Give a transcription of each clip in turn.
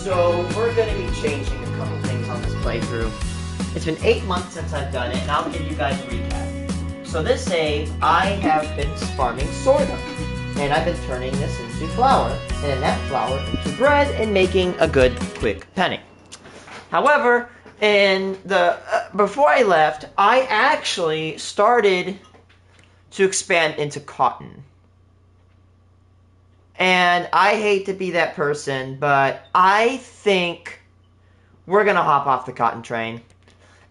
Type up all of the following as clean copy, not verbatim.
So we're going to be changing a couple things on this playthrough. It's been 8 months since I've done it, and I'll give you guys a recap. So this save, I have been farming sorghum, and I've been turning this into flour, and then that flour into bread, and making a good, quick penny. However, before I left, I actually started to expand into cotton. And I hate to be that person, but I think we're going to hop off the cotton train.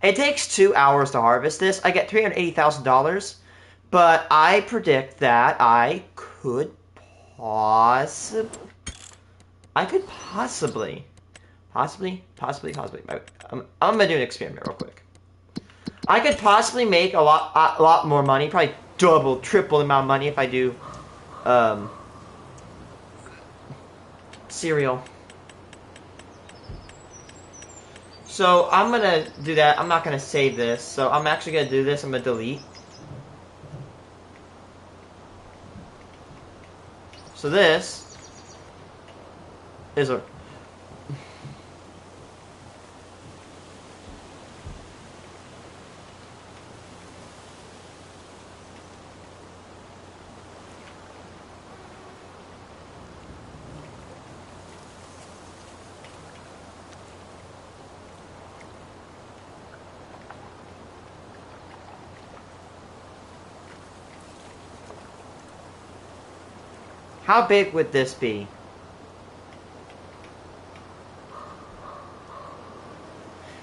It takes 2 hours to harvest this. I get $380,000, but I predict that I could possibly, I'm going to do an experiment real quick. I could possibly make a lot more money, probably double, triple the amount of money if I do, cereal. So I'm going to do that. I'm not going to save this. So I'm actually going to do this. I'm going to delete. So this is a... How big would this be?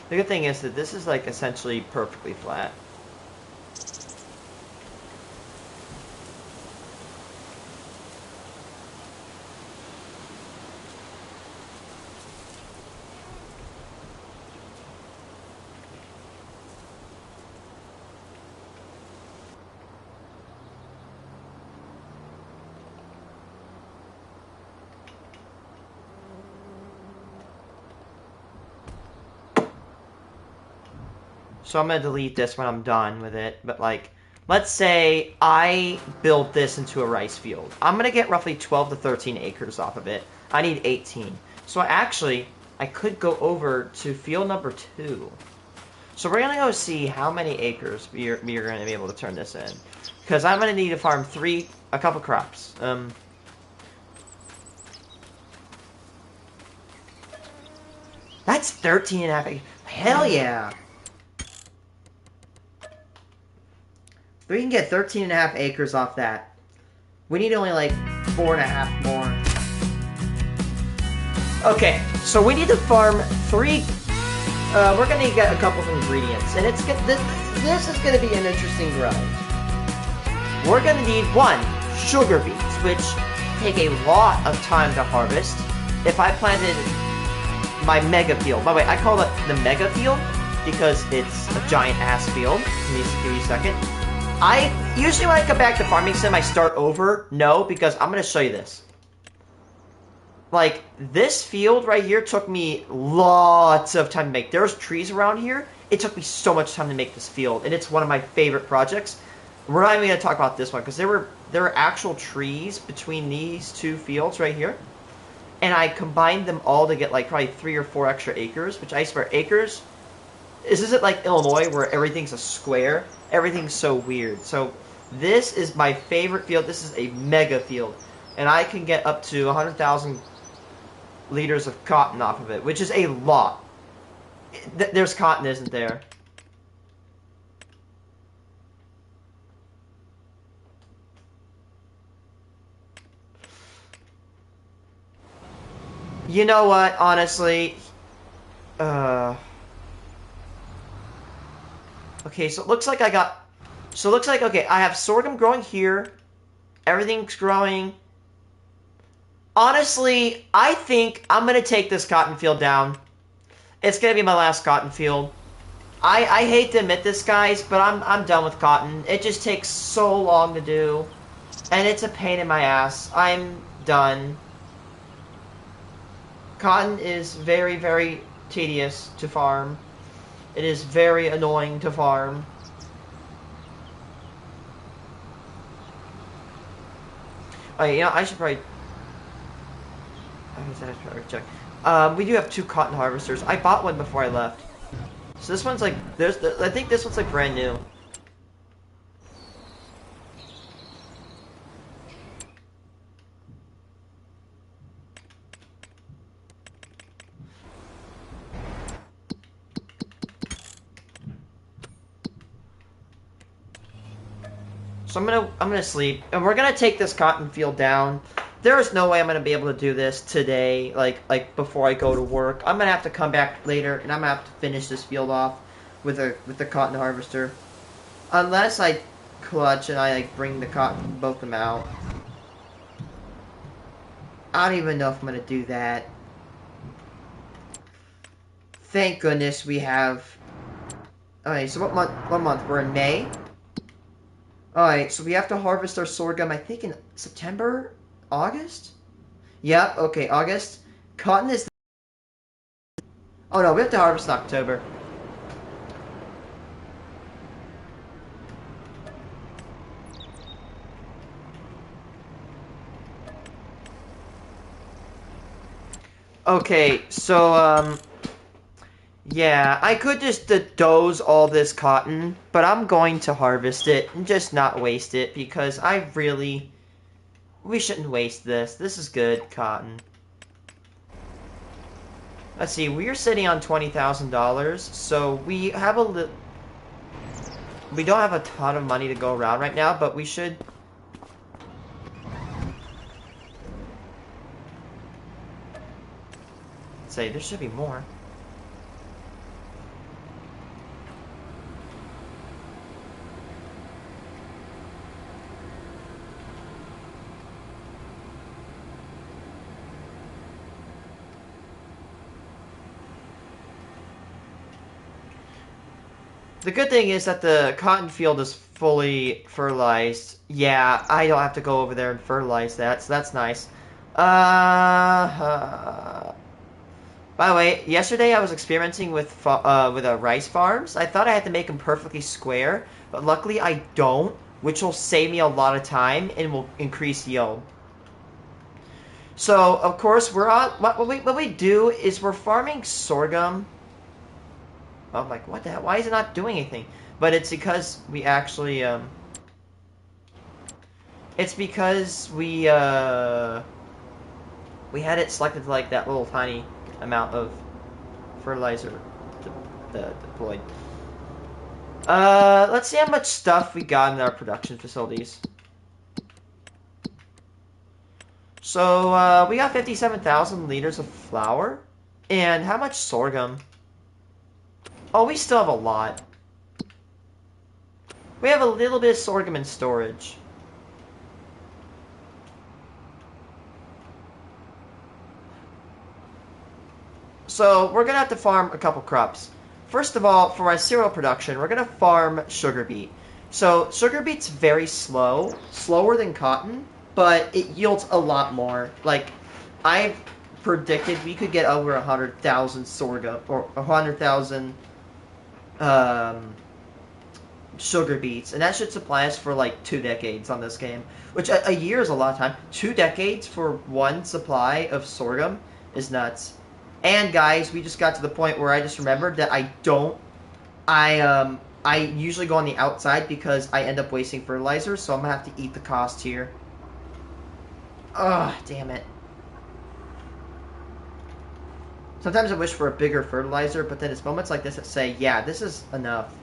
The good thing is that this is like essentially perfectly flat. So I'm going to delete this when I'm done with it, but like, let's say I build this into a rice field. I'm going to get roughly 12 to 13 acres off of it. I need 18. So I could go over to field number 2. So we're going to go see how many acres we're going to be able to turn this in. Because I'm going to need to farm a couple crops. That's 13 and a half acres. Hell yeah! We can get 13 and a half acres off that. We need only like 4 and a half more. Okay, so we need to farm 3. We're gonna get a couple of ingredients, and this is gonna be an interesting grind. We're gonna need 1 sugar beets, which take a lot of time to harvest. If I planted my mega field, by the way, I call it the mega field because it's a giant ass field. Give me a second. I usually when I come back to Farming Sim, I start over. No, because I'm going to show you this. Like, this field right here took me lots of time to make. There's trees around here. It took me so much time to make this field, and it's one of my favorite projects. We're not even going to talk about this one, because there were actual trees between these 2 fields right here. And I combined them all to get, like, probably 3 or 4 extra acres, which I swear, acres... This isn't like Illinois where everything's a square. Everything's so weird. So this is my favorite field. This is a mega field. And I can get up to 100,000 liters of cotton off of it, which is a lot. There's cotton, isn't there? You know what, honestly... Okay, so it looks like okay, I have sorghum growing here. Everything's growing. Honestly, I think I'm going to take this cotton field down. It's going to be my last cotton field. I hate to admit this, guys, but I'm done with cotton. It just takes so long to do. And it's a pain in my ass. I'm done. Cotton is very, very tedious to farm. It is very annoying to farm. Oh, you know, I should probably check. We do have 2 cotton harvesters. I bought one before I left. So this one's like, I think this one's like brand new. So I'm gonna sleep, and we're gonna take this cotton field down. There is no way I'm gonna be able to do this today, like before I go to work. I'm gonna have to come back later, and I'm gonna have to finish this field off with the cotton harvester, unless I clutch and I like bring the cotton, both them out. I don't even know if I'm gonna do that. Thank goodness we have. Okay, so what month? What month? We're in May. Alright, so we have to harvest our sorghum, I think, in September? August? Yep, okay, August. Cotton is... Oh no, we have to harvest in October. Okay, so, yeah, I could just doze all this cotton, but I'm going to harvest it and just not waste it because we shouldn't waste this. This is good cotton. Let's see, we're sitting on $20,000, so we have we don't have a ton of money to go around right now, but we should... Say, there should be more. The good thing is that the cotton field is fully fertilized. Yeah, I don't have to go over there and fertilize that, so that's nice. By the way, yesterday I was experimenting with rice farms. I thought I had to make them perfectly square, but luckily I don't, which will save me a lot of time and will increase yield. So, of course, what we do is we're farming sorghum. I'm like, what the hell? Why is it not doing anything? But it's because we actually, it's because we had it selected to, like, that little tiny amount of fertilizer deployed. Let's see how much stuff we got in our production facilities. So, we got 57,000 liters of flour. And how much sorghum? Oh, we still have a lot. We have a little bit of sorghum in storage. So, we're going to have to farm a couple crops. First of all, for our cereal production, we're going to farm sugar beet. So, sugar beet's very slow. Slower than cotton, but it yields a lot more. Like, I've predicted we could get over 100,000 sorghum, or 100,000 sugar beets, and that should supply us for like 2 decades on this game, which a year is a lot of time. 2 decades for one supply of sorghum is nuts. And guys, we just got to the point where I just remembered that I usually go on the outside because I end up wasting fertilizer, so I'm gonna have to eat the cost here. Ugh, damn it. Sometimes I wish for a bigger fertilizer, but then it's moments like this that say, yeah, this is enough.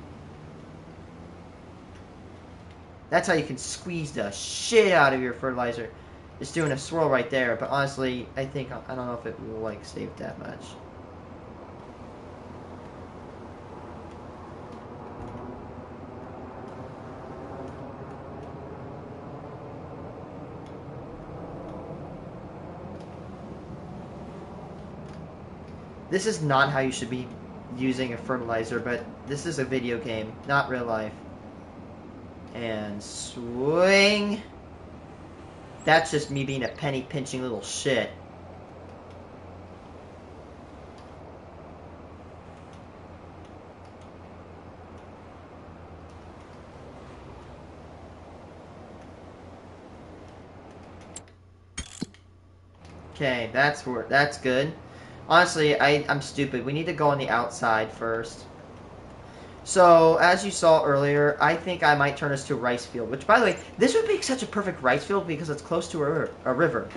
That's how you can squeeze the shit out of your fertilizer. Just doing a swirl right there, but honestly, I don't know if it will, like, save that much. This is not how you should be using a fertilizer, but this is a video game, not real life. And swing. That's just me being a penny pinching little shit. Okay, that's good. Honestly, I'm stupid. We need to go on the outside first. So, as you saw earlier, I think I might turn this to a rice field. Which, by the way, this would be such a perfect rice field because it's close to a river.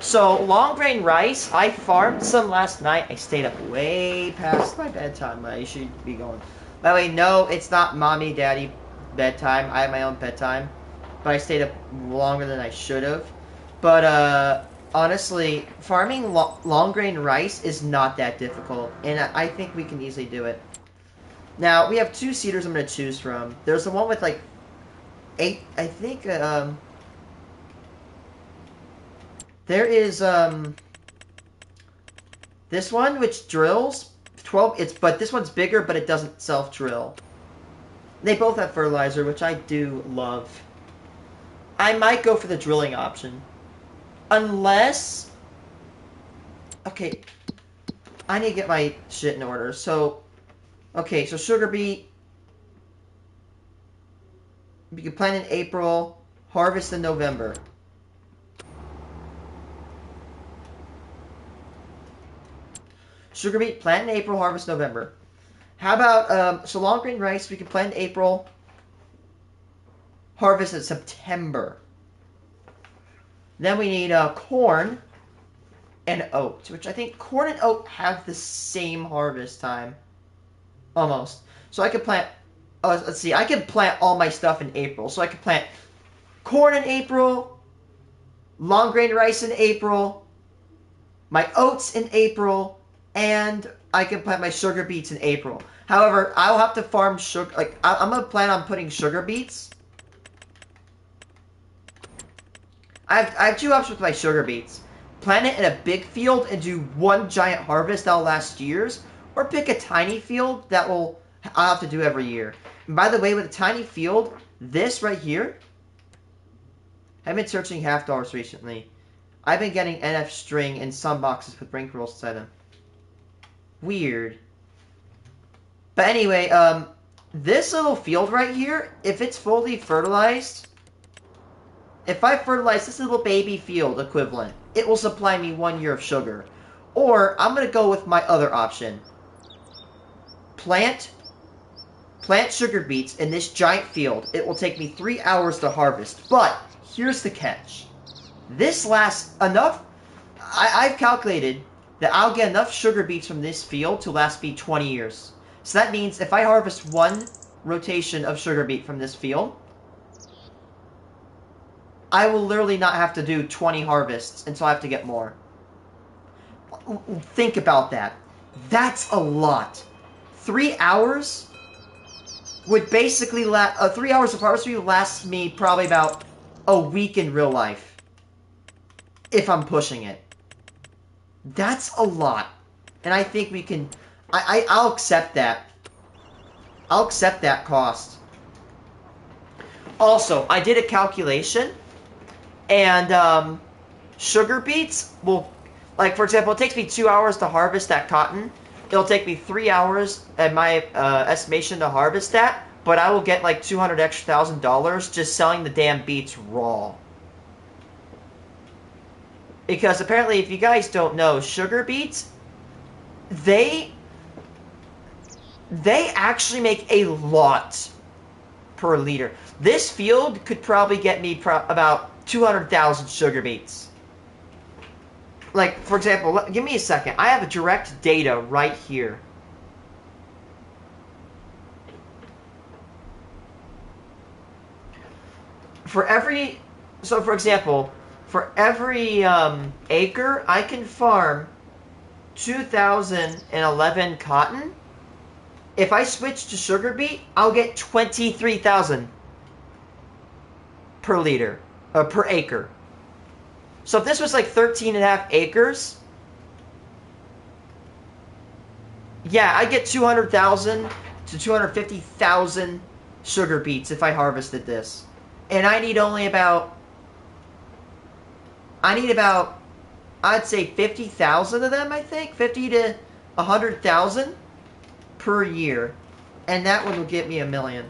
So, long grain rice, I farmed some last night. I stayed up way past my bedtime. I should be going. By the way, no, it's not mommy, daddy bedtime. I have my own bedtime. But I stayed up longer than I should have. But, honestly, farming long grain rice is not that difficult. And I think we can easily do it. Now, we have 2 seeders I'm going to choose from. There's the one with, like, 8, I think, there is, this one, which drills, 12, but this one's bigger, but it doesn't self-drill. They both have fertilizer, which I do love. I might go for the drilling option. Unless, okay, I need to get my shit in order, so... Okay, so sugar beet. You can plant in April, harvest in November. Sugar beet, plant in April, harvest November. How about, so long grain rice, we can plant in April, harvest in September. Then we need corn and oat, which I think corn and oat have the same harvest time. Almost. So I could plant, let's see, I can plant all my stuff in April. So I could plant corn in April, long grain rice in April, my oats in April, and I can plant my sugar beets in April. However, I'll have to farm sugar, like, I'm going to plan on putting sugar beets. I have 2 options with my sugar beets. Plant it in a big field and do one giant harvest that'll last years, or pick a tiny field that I'll have to do every year. And by the way, with a tiny field, this right here, I've been searching half dollars recently. I've been getting NF string in some boxes with rank rolls inside them. Weird. But anyway, this little field right here, if it's fully fertilized, if I fertilize this little baby field equivalent, it will supply me 1 year of sugar. Or, I'm going to go with my other option. Plant sugar beets in this giant field. It will take me 3 hours to harvest. But, here's the catch. This lasts enough... I've calculated that I'll get enough sugar beets from this field to last me 20 years. So that means if I harvest 1 rotation of sugar beet from this field, I will literally not have to do 20 harvests until I have to get more. Think about that. That's a lot. 3 hours would basically last... 3 hours of harvestry would last me probably about a week in real life. If I'm pushing it. That's a lot. And I think we can... I'll accept that. I'll accept that cost. Also, I did a calculation. And, sugar beets will... Like, for example, it takes me 2 hours to harvest that cotton. It'll take me 3 hours at my estimation to harvest that. But I will get like $200 extra $1,000 just selling the damn beets raw. Because apparently, if you guys don't know, sugar beets, they actually make a lot per liter. This field could probably get me about 200,000 sugar beets. Like, for example, give me a second. I have a direct data right here. For every... So, for example, for every acre, I can farm 2011 cotton. If I switch to sugar beet, I'll get 23,000 per liter, per acre. So if this was like 13.5 acres, yeah, I get 200,000 to 250,000 sugar beets if I harvested this. And I need only about, I'd say 50,000 of them, I think. 50 to 100,000 per year. And that one will get me $1 million.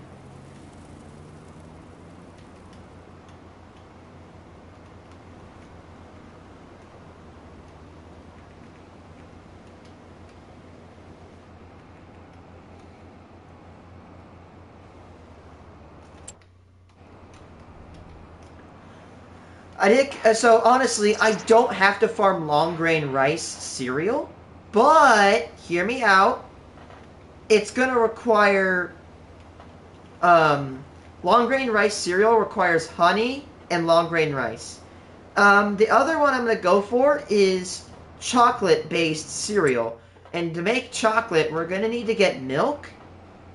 I did. So honestly, I don't have to farm long grain rice cereal, but hear me out. It's gonna require long grain rice cereal requires honey and long grain rice. The other one I'm gonna go for is chocolate based cereal, and to make chocolate, we're gonna need to get milk,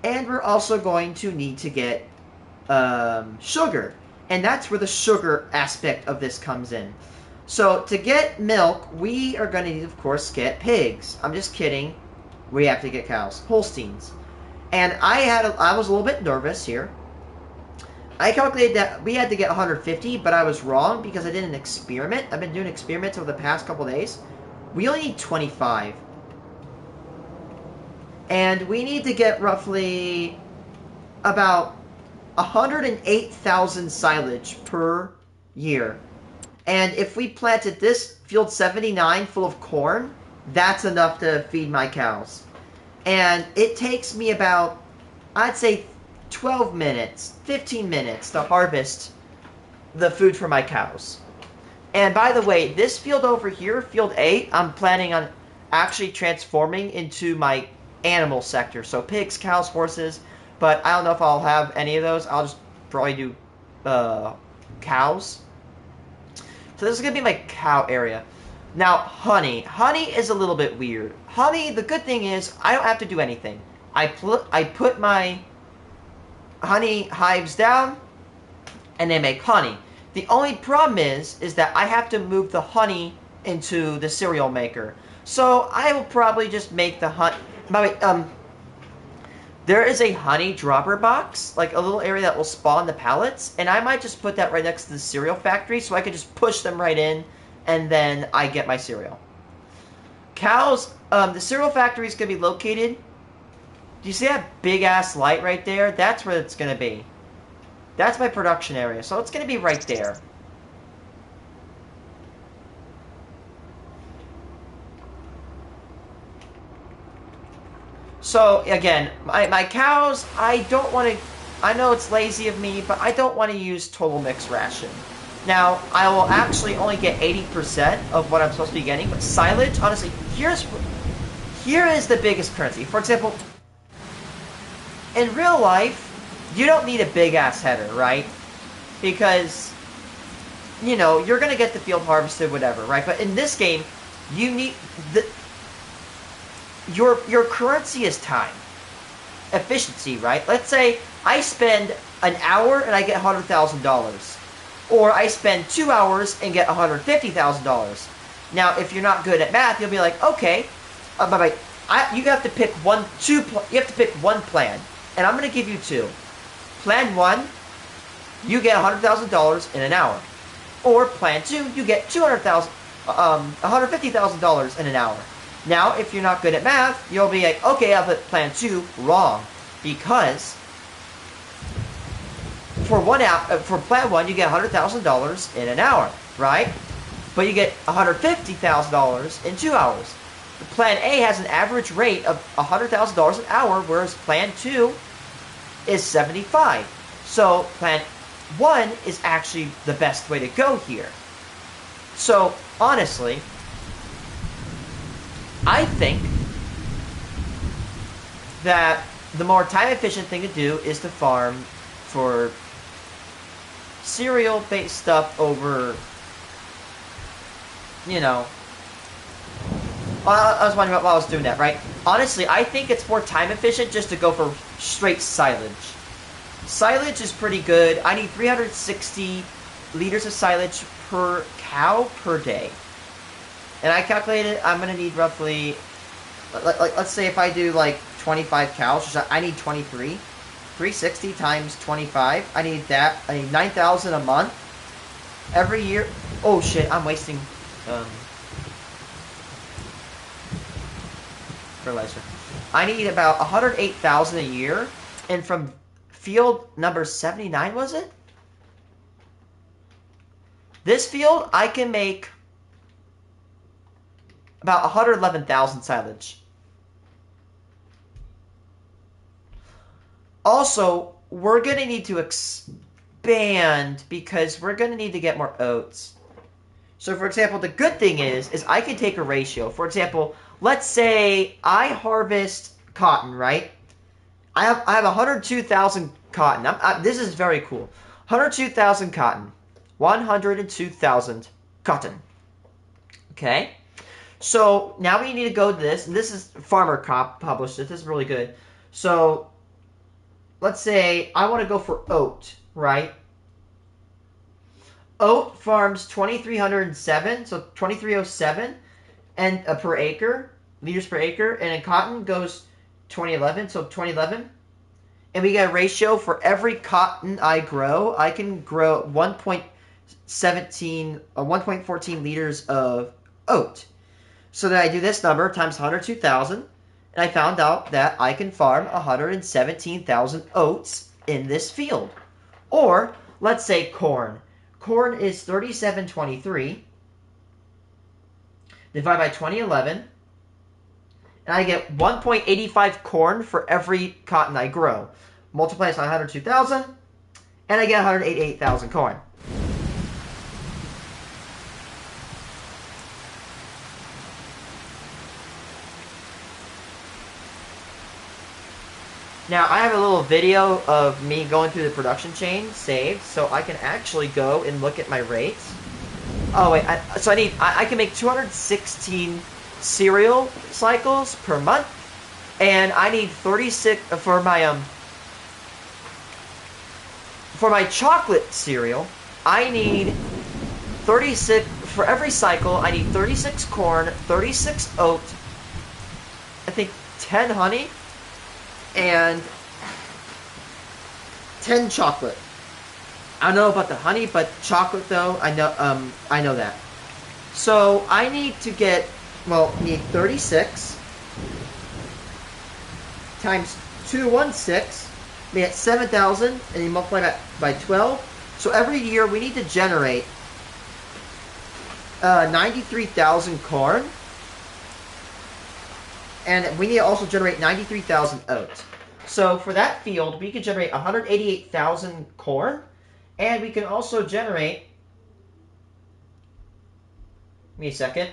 and we're also going to need to get sugar. And that's where the sugar aspect of this comes in. So to get milk, we are going to need, of course, get pigs. I'm just kidding. We have to get cows. Holsteins. And I was a little bit nervous here. I calculated that we had to get 150, but I was wrong because I did an experiment. I've been doing experiments over the past couple days. We only need 25. And we need to get roughly about 108,000 silage per year. And if we planted this field 79 full of corn, that's enough to feed my cows. And it takes me about, I'd say, 12 minutes, 15 minutes to harvest the food for my cows. And by the way, this field over here, field 8, I'm planning on actually transforming into my animal sector. So pigs, cows, horses. But I don't know if I'll have any of those. I'll just probably do cows. So this is going to be my cow area. Now, honey. Honey is a little bit weird. Honey, the good thing is, I don't have to do anything. I put my honey hives down, and they make honey. The only problem is that I have to move the honey into the cereal maker. So I will probably just make the honey... By the way, there is a honey dropper box, like a little area that will spawn the pallets, and I might just put that right next to the cereal factory so I can just push them right in, and then I get my cereal. Cows, the cereal factory is going to be located... Do you see that big-ass light right there? That's where it's going to be. That's my production area, so it's going to be right there. So, again, my cows, I don't want to... I know it's lazy of me, but I don't want to use total mix ration. Now, I will actually only get 80% of what I'm supposed to be getting, but silage, honestly, here is the biggest currency. For example, in real life, you don't need a big-ass header, right? Because, you know, you're going to get the field harvested, whatever, right? But in this game, you need... Your currency is time. Efficiency, right? Let's say I spend an hour and I get $100,000. Or I spend 2 hours and get $150,000. Now, if you're not good at math, you'll be like, okay, you have to pick you have to pick one plan. And I'm going to give you two. Plan 1, you get $100,000 in an hour. Or plan 2, you get $150,000 in an hour. Now, if you're not good at math, you'll be like, okay, I'll put plan 2 wrong. Because for plan 1, you get $100,000 in an hour, right? But you get $150,000 in 2 hours. Plan A has an average rate of $100,000 an hour, whereas plan 2 is 75. So plan 1 is actually the best way to go here. So, honestly, I think that the more time-efficient thing to do is to farm for cereal-based stuff over, you know... I was wondering while I was doing that, right? Honestly, I think it's more time-efficient just to go for straight silage. Silage is pretty good. I need 360 liters of silage per cow per day. And I calculated I'm going to need roughly, let's say if I do like 25 cows, I need 23. 360 times 25, I need that. I need 9,000 a month. Every year. Oh shit, I'm wasting fertilizer. I need about 108,000 a year. And from field number 79, was it? This field, I can make about 111,000 silage. Also, we're going to need to expand because we're going to need to get more oats. So, for example, the good thing is I can take a ratio. For example, let's say I harvest cotton, right? I have 102,000 cotton. This is very cool. 102,000 cotton. 102,000 cotton. Okay? So, now we need to go to this. And this is Farmer Cop published it. This is really good. So, let's say I want to go for oat, right? Oat farms 2,307, so 2,307 and per acre, liters per acre, and in cotton goes 2011, so 2011. And we get a ratio for every cotton I grow, I can grow 1.14 liters of oat. So then I do this number times 102,000, and I found out that I can farm 117,000 oats in this field. Or, let's say corn. Corn is 3723 divided by 2011, and I get 1.85 corn for every cotton I grow. Multiply this by 102,000, and I get 188,000 corn. Now, I have a little video of me going through the production chain saved, so I can actually go and look at my rates. Oh, wait, I can make 216 cereal cycles per month, and I need 36 for my chocolate cereal. I need 36 for every cycle. I need 36 corn, 36 oat, I think 10 honey, and 10 chocolate. I don't know about the honey, but chocolate though, I know that. So I need to get, need 36 times 216, we get 7,000, and you multiply that by 12. So every year we need to generate 93,000 corn. And we need to also generate 93,000 oats. So for that field, we can generate 188,000 corn. And we can also generate... Give me a second.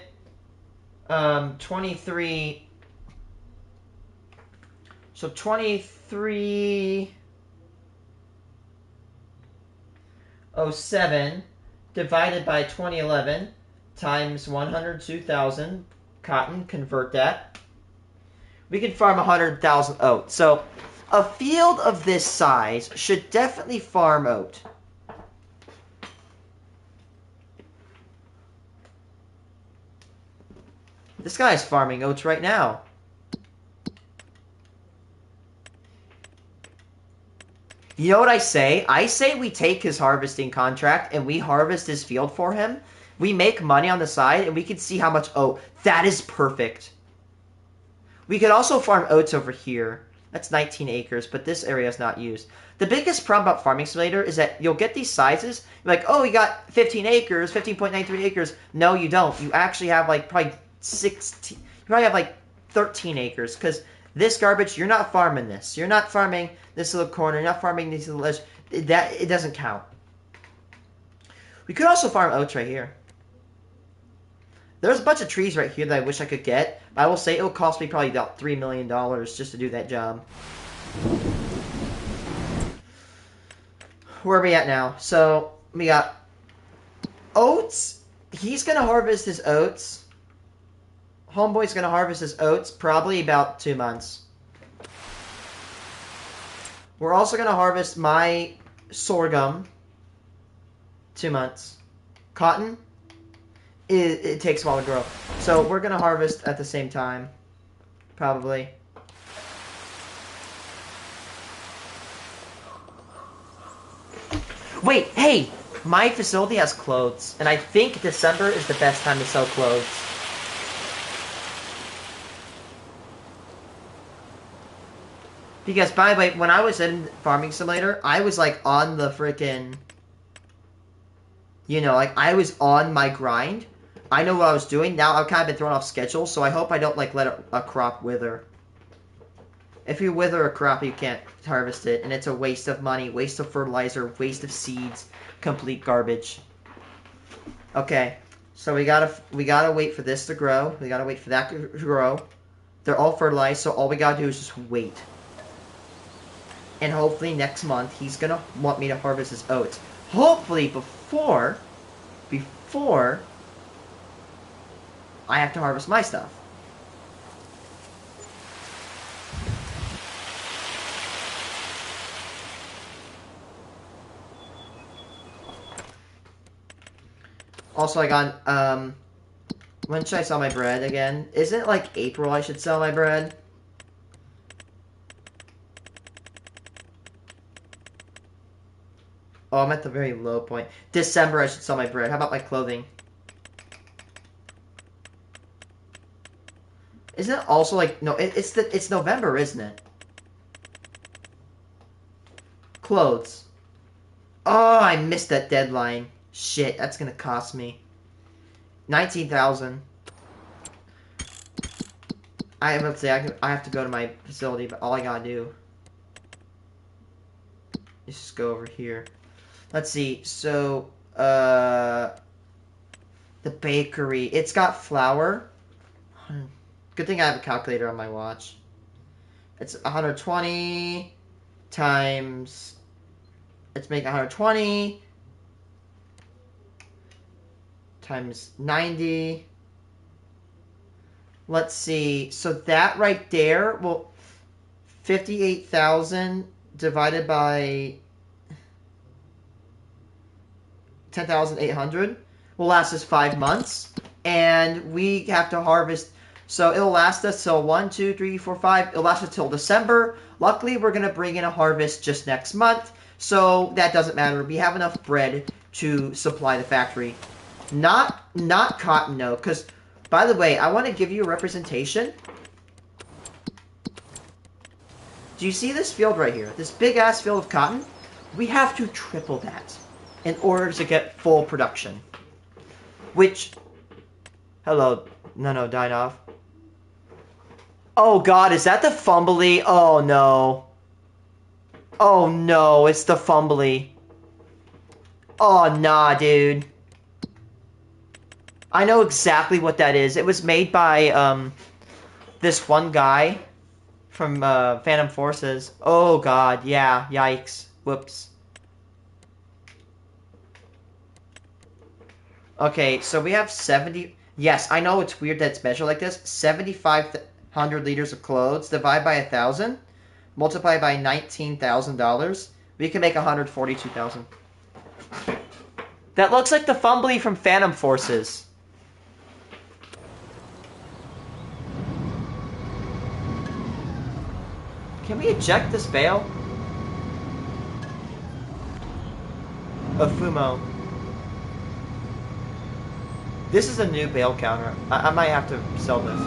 23... So 2307 divided by 2011 times 102,000 cotton, convert that. We can farm 100,000 oats. So a field of this size should definitely farm oat. This guy's farming oats right now. You know what I say? I say we take his harvesting contract and we harvest his field for him. We make money on the side and we can see how much oat. That is perfect. We could also farm oats over here. That's 19 acres, but this area is not used. The biggest problem about Farming Simulator is that you'll get these sizes. You're like, oh, you got 15 acres, 15.93 acres. No, you don't. You actually have like probably 16. You probably have like 13 acres because this garbage, you're not farming this. You're not farming this little corner. You're not farming these little ledge. It doesn't count. We could also farm oats right here. There's a bunch of trees right here that I wish I could get. But I will say it will cost me probably about $3 million just to do that job. Where are we at now? So, we got oats. He's going to harvest his oats. Homeboy's going to harvest his oats probably about 2 months. We're also going to harvest my sorghum. 2 months. Cotton. It takes a while to grow. So we're going to harvest at the same time. Probably. Wait, hey! My facility has clothes. And I think December is the best time to sell clothes. Because, by the way, when I was in Farming Simulator, I was, like, on the freaking... You know, like, I was on my grind. I know what I was doing. Now I've kind of been thrown off schedule, so I hope I don't, like, let a crop wither. If you wither a crop, you can't harvest it, and it's a waste of money, waste of fertilizer, waste of seeds, complete garbage. Okay. So we gotta wait for this to grow. We gotta wait for that to grow. They're all fertilized, so all we gotta do is just wait. And hopefully next month he's gonna want me to harvest his oats. Hopefully before I have to harvest my stuff. Also, I got, when should I sell my bread again? Isn't it like April I should sell my bread? Oh, I'm at the very low point. December I should sell my bread. How about my clothing? Isn't it also like, no, it's November, isn't it? Clothes. Oh, I missed that deadline. Shit, that's gonna cost me 19,000. I have to say I have to go to my facility, but all I gotta do is just go over here. Let's see. So, the bakery. It's got flour. Good thing I have a calculator on my watch. It's 120 times. Let's make 120 times 90. Let's see. So that right there, well, 58,000 divided by 10,800 will last us 5 months. And we have to harvest. So it'll last us till 1, 2, 3, 4, 5. It'll last us till December. Luckily, we're going to bring in a harvest just next month. So that doesn't matter. We have enough bread to supply the factory. Not cotton, no. Because, by the way, I want to give you a representation. Do you see this field right here? This big-ass field of cotton? We have to triple that in order to get full production. Which... Hello. No, dine off. Oh, God, is that the Fumbly? Oh, no. Oh, no, it's the Fumbly. Oh, nah, dude. I know exactly what that is. It was made by, this one guy from, Phantom Forces. Oh, God, yeah, yikes. Whoops. Okay, so we have 70... Yes, I know it's weird that it's measured like this. 7,500 liters of clothes, divide by 1,000, multiply by $19,000. We can make 142,000. That looks like the Fumbly from Phantom Forces. Can we eject this bale? Of Fumo. This is a new bale counter. I might have to sell this.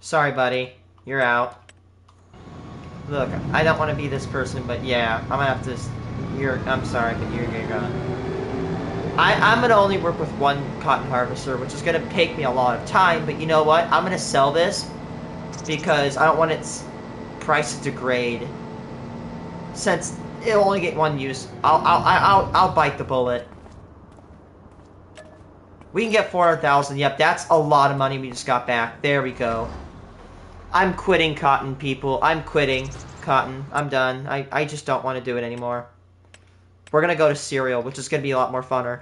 Sorry, buddy. You're out. Look, I don't want to be this person, but yeah, I'm gonna have to... I'm sorry, but you're gone. I'm gonna only work with one cotton harvester, which is gonna take me a lot of time, but you know what? I'm gonna sell this because I don't want its price to degrade. Since it'll only get one use, I'll bite the bullet. We can get 400,000. Yep, that's a lot of money we just got back. There we go. I'm quitting cotton, people. I'm quitting cotton. I'm done. I just don't want to do it anymore. We're going to go to cereal, which is going to be a lot more funner.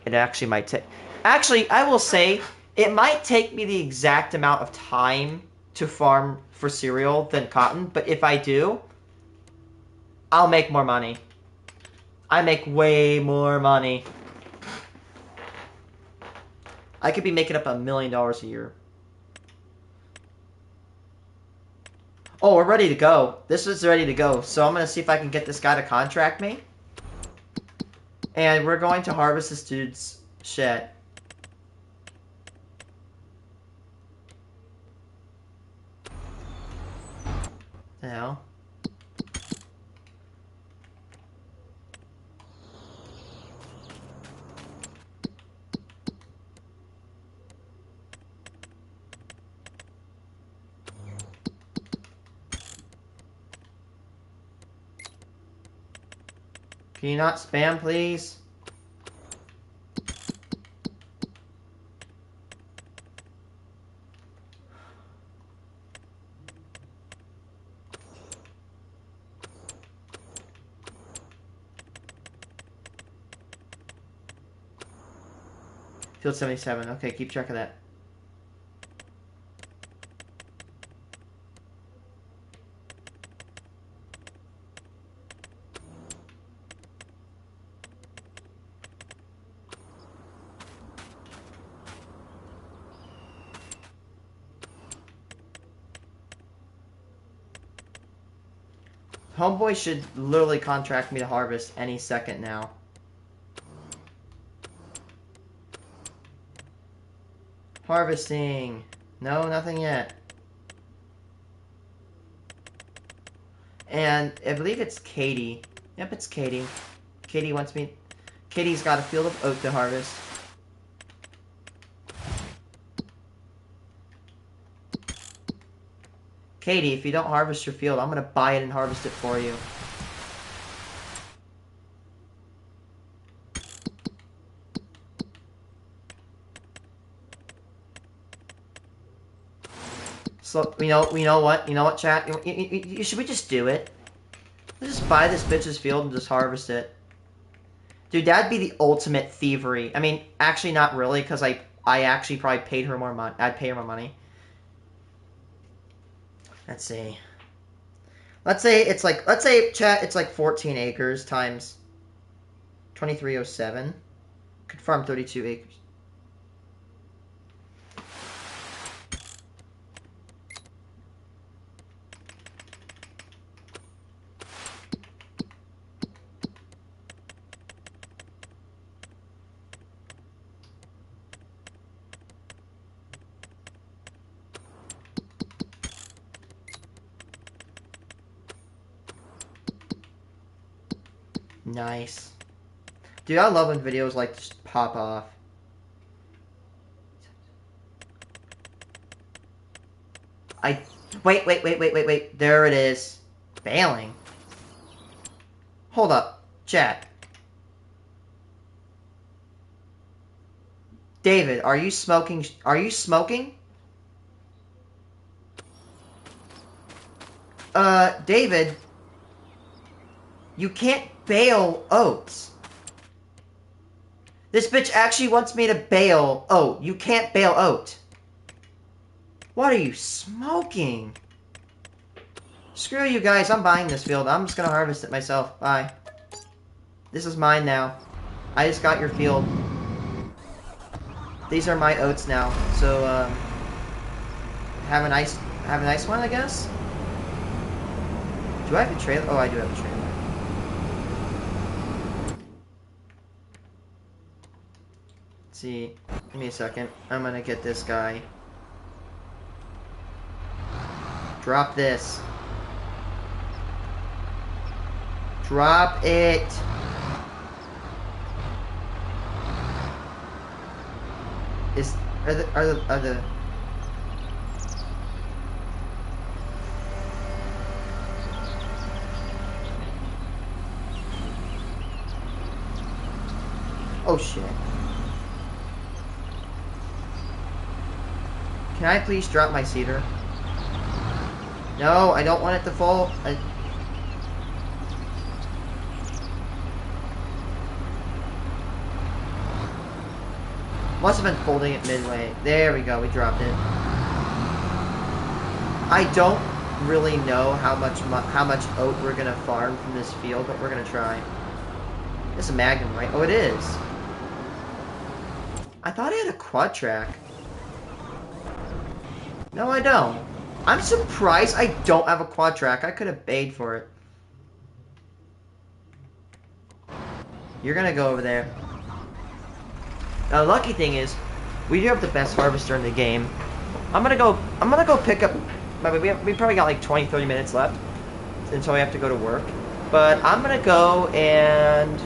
It actually might take... Actually, I will say, it might take me the exact amount of time to farm for cereal than cotton, but if I do, I'll make more money. I make way more money. I could be making up $1 million a year. Oh, we're ready to go. This is ready to go. So I'm going to see if I can get this guy to contract me. And we're going to harvest this dude's shit. The hell? Can you not spam, please? Field 77. Okay, keep track of that. Homeboy should literally contract me to harvest any second now. Harvesting. No, nothing yet. And I believe it's Katie. Yep, it's Katie. Katie wants me... Katie's got a field of oat to harvest. Katie, if you don't harvest your field, I'm going to buy it and harvest it for you. So, you know what, chat? Should we just do it? Let's just buy this bitch's field and just harvest it. Dude, that'd be the ultimate thievery. I mean, actually not really, because I actually probably paid her more money. I'd pay her more money. Let's see. Let's say, chat, it's like 14 acres times 2307. Could farm 32 acres. Nice. Dude, I love when videos like just pop off. Wait. There it is. Failing. Hold up. Chat. David, are you smoking? Are you smoking? David, you can't bale oats. This bitch actually wants me to bale oat. You can't bale oat. What are you smoking? Screw you guys, I'm buying this field. I'm just gonna harvest it myself. Bye. This is mine now. I just got your field. These are my oats now. So, have a nice one, I guess? Do I have a trailer? Oh, I do have a trailer. Let's see. Give me a second. I'm gonna get this guy. Drop this. Drop it. Are the Oh shit. Can I please drop my cedar? No, I don't want it to fall. Must have been folding it midway. There we go, we dropped it. I don't really know how much oat we're gonna farm from this field, but we're gonna try. This is a Magnum, right? Oh, it is. I thought I had a quad track. No, I don't. I'm surprised I don't have a quad track. I could have paid for it. You're gonna go over there. Now, the lucky thing is, we do have the best harvester in the game. I'm gonna go pick up. We probably got like 20-30 minutes left until we have to go to work. But I'm gonna go and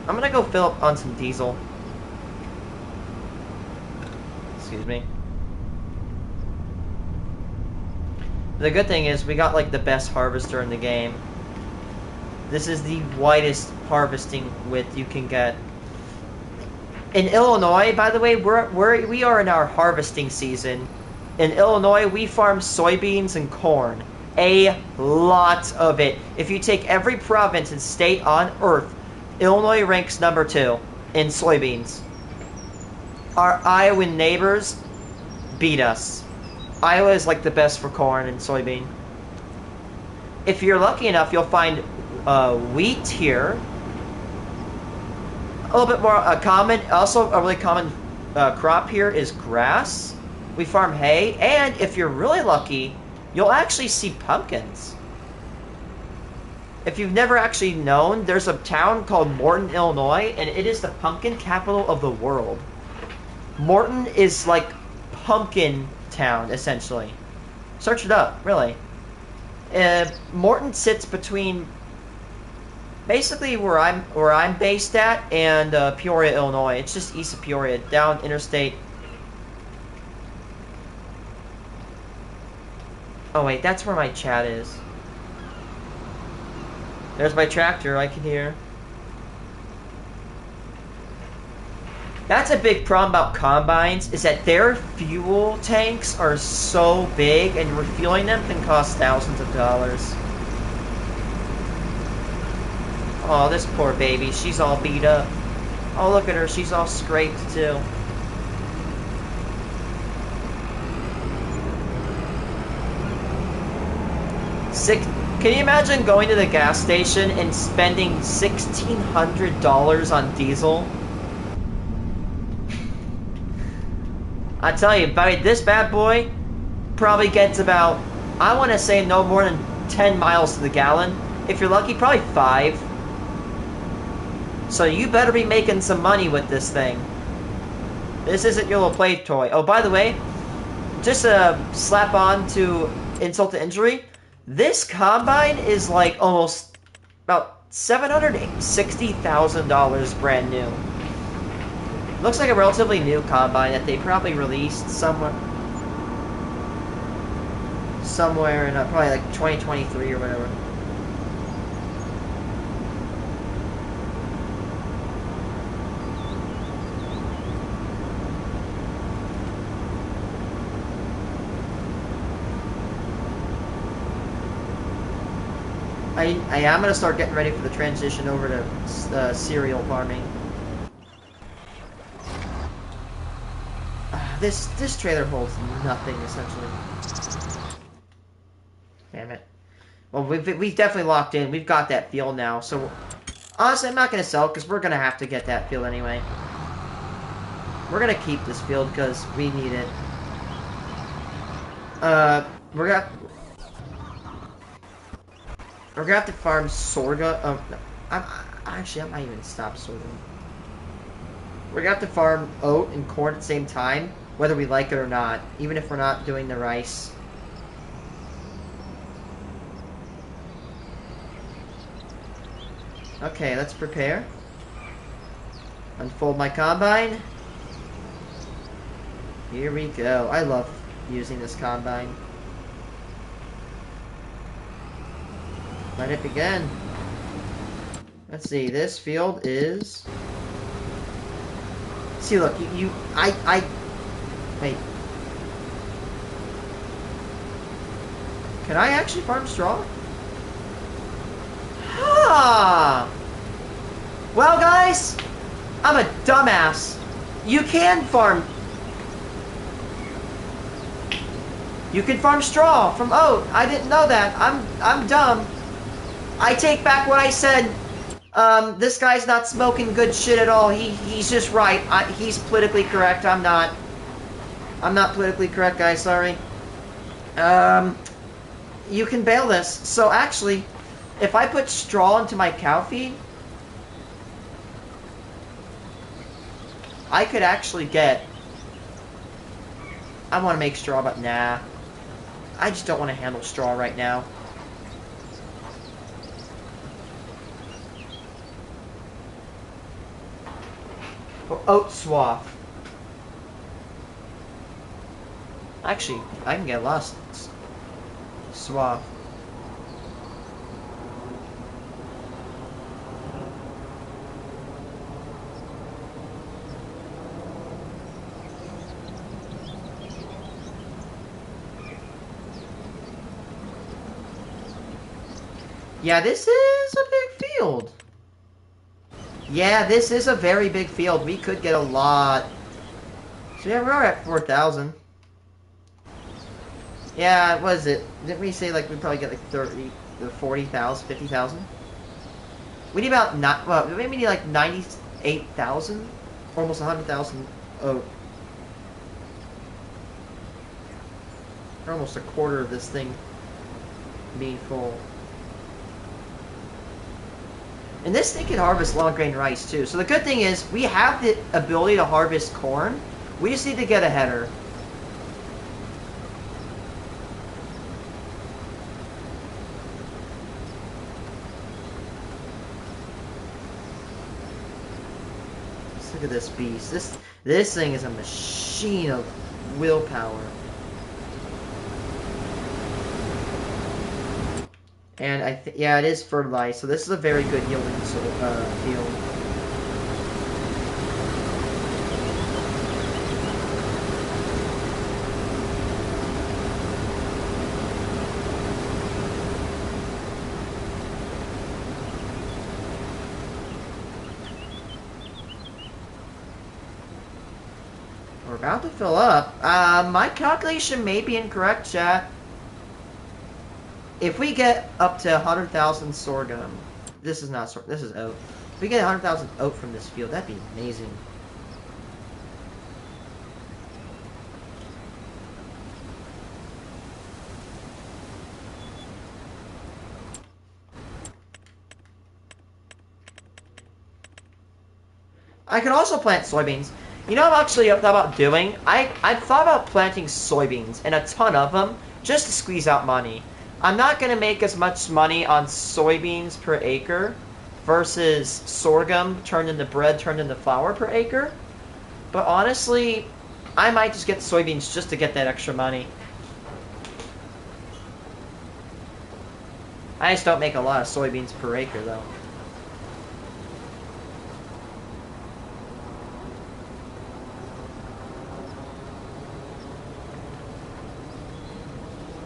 I'm gonna go fill up on some diesel. Excuse me. The good thing is we got like the best harvester in the game. This is the widest harvesting width you can get. In Illinois, by the way, we are in our harvesting season. In Illinois, we farm soybeans and corn. A lot of it. If you take every province and state on Earth, Illinois ranks number 2 in soybeans. Our Iowan neighbors beat us. Iowa is like the best for corn and soybean. If you're lucky enough, you'll find wheat here. A little bit more common. Also, a really common crop here is grass. We farm hay, and if you're really lucky, you'll actually see pumpkins. If you've never actually known, there's a town called Morton, Illinois, and it is the pumpkin capital of the world. Morton is like pumpkin town, essentially. Search it up, really. Morton sits between basically where I'm based at and Peoria, Illinois. It's just east of Peoria, down Interstate. Oh wait, that's where my chat is. There's my tractor, I can hear. That's a big problem about combines, is that their fuel tanks are so big, and refueling them can cost thousands of dollars. Oh, this poor baby, she's all beat up. Oh, look at her, she's all scraped too. Can you imagine going to the gas station and spending $1,600 on diesel? I tell you, this bad boy probably gets about, I want to say no more than 10 miles to the gallon. If you're lucky, probably 5. So you better be making some money with this thing. This isn't your little play toy. Oh, by the way, just slap on to insult to injury. This combine is like almost about $760,000 brand new. Looks like a relatively new combine that they probably released somewhere in probably like 2023 or whatever. I am gonna start getting ready for the transition over to cereal farming. This trailer holds nothing essentially. Damn it. Well, we've definitely locked in. We've got that field now. So honestly, I'm not gonna sell because we're gonna have to get that field anyway. We're gonna keep this field because we need it. We're gonna have to farm sorghum. No, I might even stop sorghum. We're gonna have to farm oat and corn at the same time, whether we like it or not, even if we're not doing the rice. Okay, let's prepare. Unfold my combine. Here we go. I love using this combine. Let it begin. Let's see, this field is... See, look, wait. Can I actually farm straw? Ah! Well, guys, I'm a dumbass. You can farm straw from oat. I didn't know that. I'm dumb. I take back what I said. This guy's not smoking good shit at all. He's just right. He's politically correct. I'm not. I'm not politically correct, guys. Sorry. You can bale this. So actually, if I put straw into my cow feed, I could actually get... I want to make straw, but nah. I just don't want to handle straw right now. Or oat swath. Actually, I can get a lot of swath. Yeah, this is a big field. Yeah, this is a very big field. We could get a lot. So yeah, we are at 4,000. Yeah, what is it? Didn't we say like we'd probably get like 30, 40,000, 50,000? We need about not. Well, maybe we need like 98,000, almost 100,000. Oh, or almost a quarter of this thing being full. And this thing can harvest long grain rice too. So the good thing is we have the ability to harvest corn. We just need to get a header. Let's look at this beast. This thing is a machine of willpower. And yeah, it is fertilized, so this is a very good yielding field. We're about to fill up. My calculation may be incorrect, chat. If we get up to 100,000 sorghum, this is not sorghum, this is oat. If we get 100,000 oat from this field, that'd be amazing. I could also plant soybeans. You know what I've actually thought about doing? I've thought about planting soybeans, and a ton of them, just to squeeze out money. I'm not going to make as much money on soybeans per acre versus sorghum turned into bread, turned into flour per acre. But honestly, I might just get soybeans just to get that extra money. I just don't make a lot of soybeans per acre, though.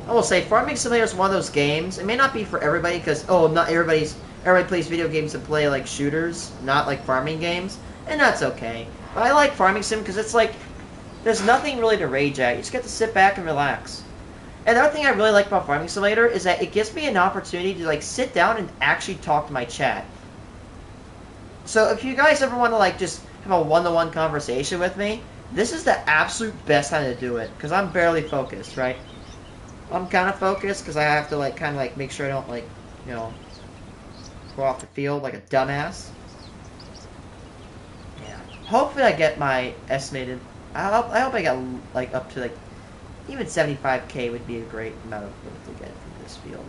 I will say, Farming Simulator is one of those games. It may not be for everybody because, not everybody plays video games and play like shooters, not like farming games, and that's okay. But I like Farming Sim because it's like, there's nothing really to rage at. You just get to sit back and relax. And the other thing I really like about Farming Simulator is that it gives me an opportunity to like sit down and actually talk to my chat. So if you guys ever want to like just have a one-to-one conversation with me, this is the absolute best time to do it because I'm barely focused, right? I'm kind of focused because I have to like kind of like make sure I don't like, you know, go off the field like a dumbass. Yeah. Hopefully I get my estimated. I hope I get like up to like even 75K would be a great amount of work to get from this field.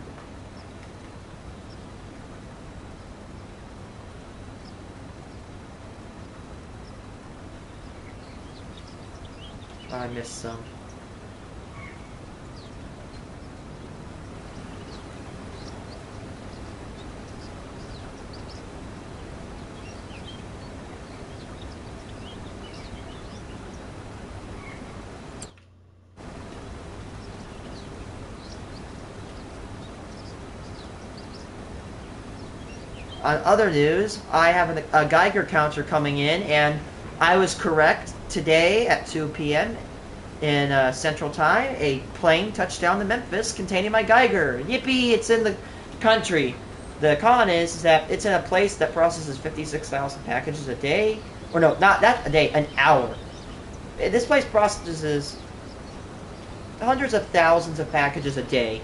Oh, I missed some. On other news, I have a Geiger counter coming in, and I was correct. Today at 2 p.m. in Central Time, a plane touched down to Memphis containing my Geiger. Yippee! It's in the country. The con is that it's in a place that processes 56,000 packages a day. Or no, not a day, an hour. This place processes hundreds of thousands of packages a day.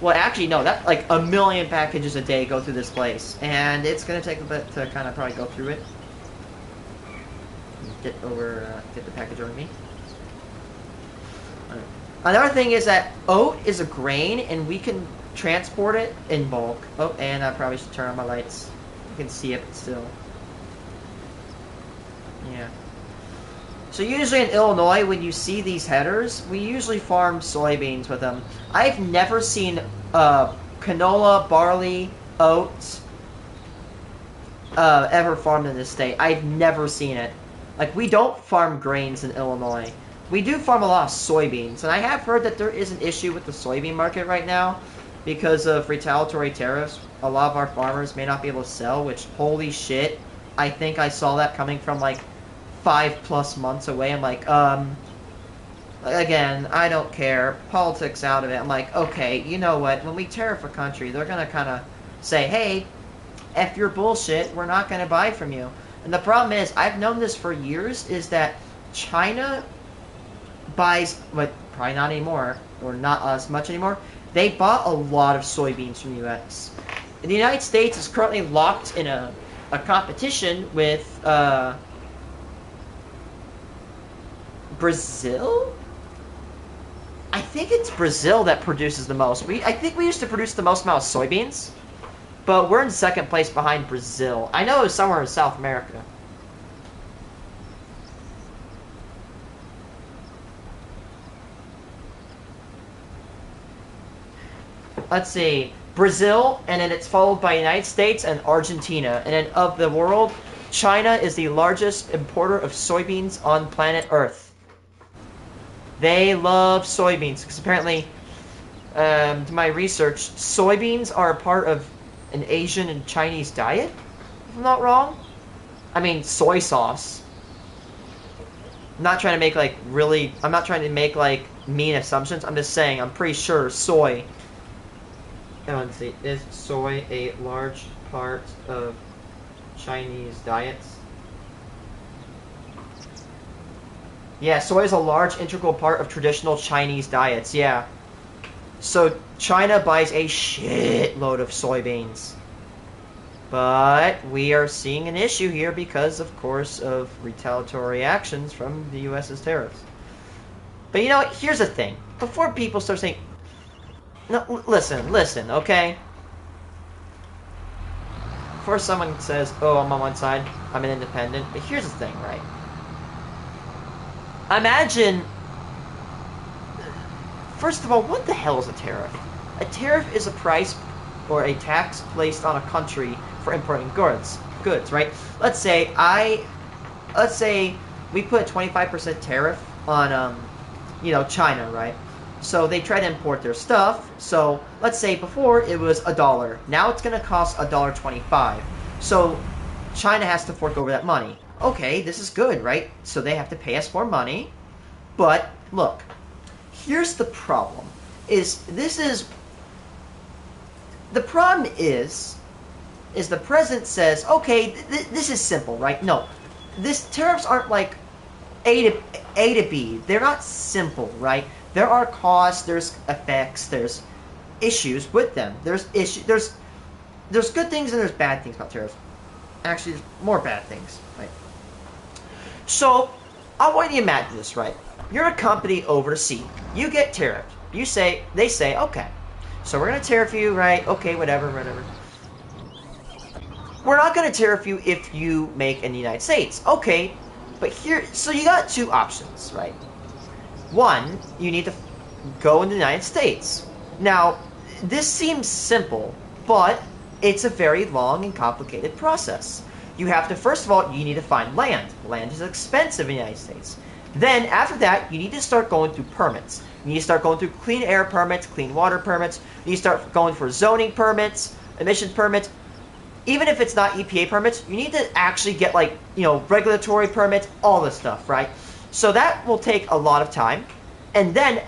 Well, actually, no, that like a million packages a day go through this place, and it's gonna take a bit to kind of probably go through it. Get the package over to me. Right. Another thing is that oat is a grain, and we can transport it in bulk. Oh, and I probably should turn on my lights. You can see it still. Yeah. So usually in Illinois, when you see these headers, we usually farm soybeans with them. I've never seen canola, barley, oats ever farmed in this state. I've never seen it. Like, we don't farm grains in Illinois. We do farm a lot of soybeans, and I have heard that there is an issue with the soybean market right now because of retaliatory tariffs. A lot of our farmers may not be able to sell, which, holy shit, I think I saw that coming from, like, 5+ months away. I'm like, again, I don't care. Politics out of it. I'm like, okay, you know what? When we tariff a country, they're going to kind of say, hey, F your bullshit, we're not going to buy from you. And the problem is, I've known this for years, is that China buys, but probably not anymore, or not as much anymore, they bought a lot of soybeans from the U.S. And the United States is currently locked in a competition with Brazil? I think it's Brazil that produces the most. I think we used to produce the most amount of soybeans, but we're in second place behind Brazil. I know it was somewhere in South America. Let's see. Brazil, and then it's followed by United States and Argentina. And then of the world, China is the largest importer of soybeans on planet Earth. They love soybeans, because apparently, to my research, soybeans are a part of an Asian and Chinese diet, if I'm not wrong. I mean, soy sauce. I'm not trying to make, like, really... I'm not trying to make, like, mean assumptions. I'm just saying, I'm pretty sure soy... Let's see. Is soy a large part of Chinese diets? Yeah, soy is a large integral part of traditional Chinese diets, yeah. So, China buys a shitload of soybeans. But we are seeing an issue here because, of course, of retaliatory actions from the U.S.'s tariffs. But you know what? Here's the thing. Before people start saying... No, listen, okay? Before someone says, oh, I'm on one side, I'm an independent. But here's the thing, right? Imagine... First of all, what the hell is a tariff? A tariff is a price or a tax placed on a country for importing goods, right? Let's say we put a 25% tariff on, China, right? So they try to import their stuff. So let's say before it was $1. Now it's going to cost $1.25. So China has to fork over that money. Okay, this is good, right? So they have to pay us more money. But look, here's the problem. The problem is the president says, okay, this is simple, right? No, tariffs aren't like A to B. They're not simple, right? There are costs, there's effects, there's issues with them. There's good things and there's bad things about tariffs. Actually, there's more bad things, right? So, I want you to imagine this, right? You're a company overseas. You get tariffed. They say, okay, so we're going to tariff you, right? Okay, whatever. We're not going to tariff you if you make in the United States. Okay, but so you got two options, right? One, you need to go in the United States. Now, this seems simple, but it's a very long and complicated process. You have to, first of all, you need to find land. Land is expensive in the United States. Then, after that, you need to start going through permits. You need to start going through clean air permits, clean water permits. You need to start going for zoning permits, emissions permits. Even if it's not EPA permits, you need to actually get, regulatory permits, all this stuff, right? So that will take a lot of time. And then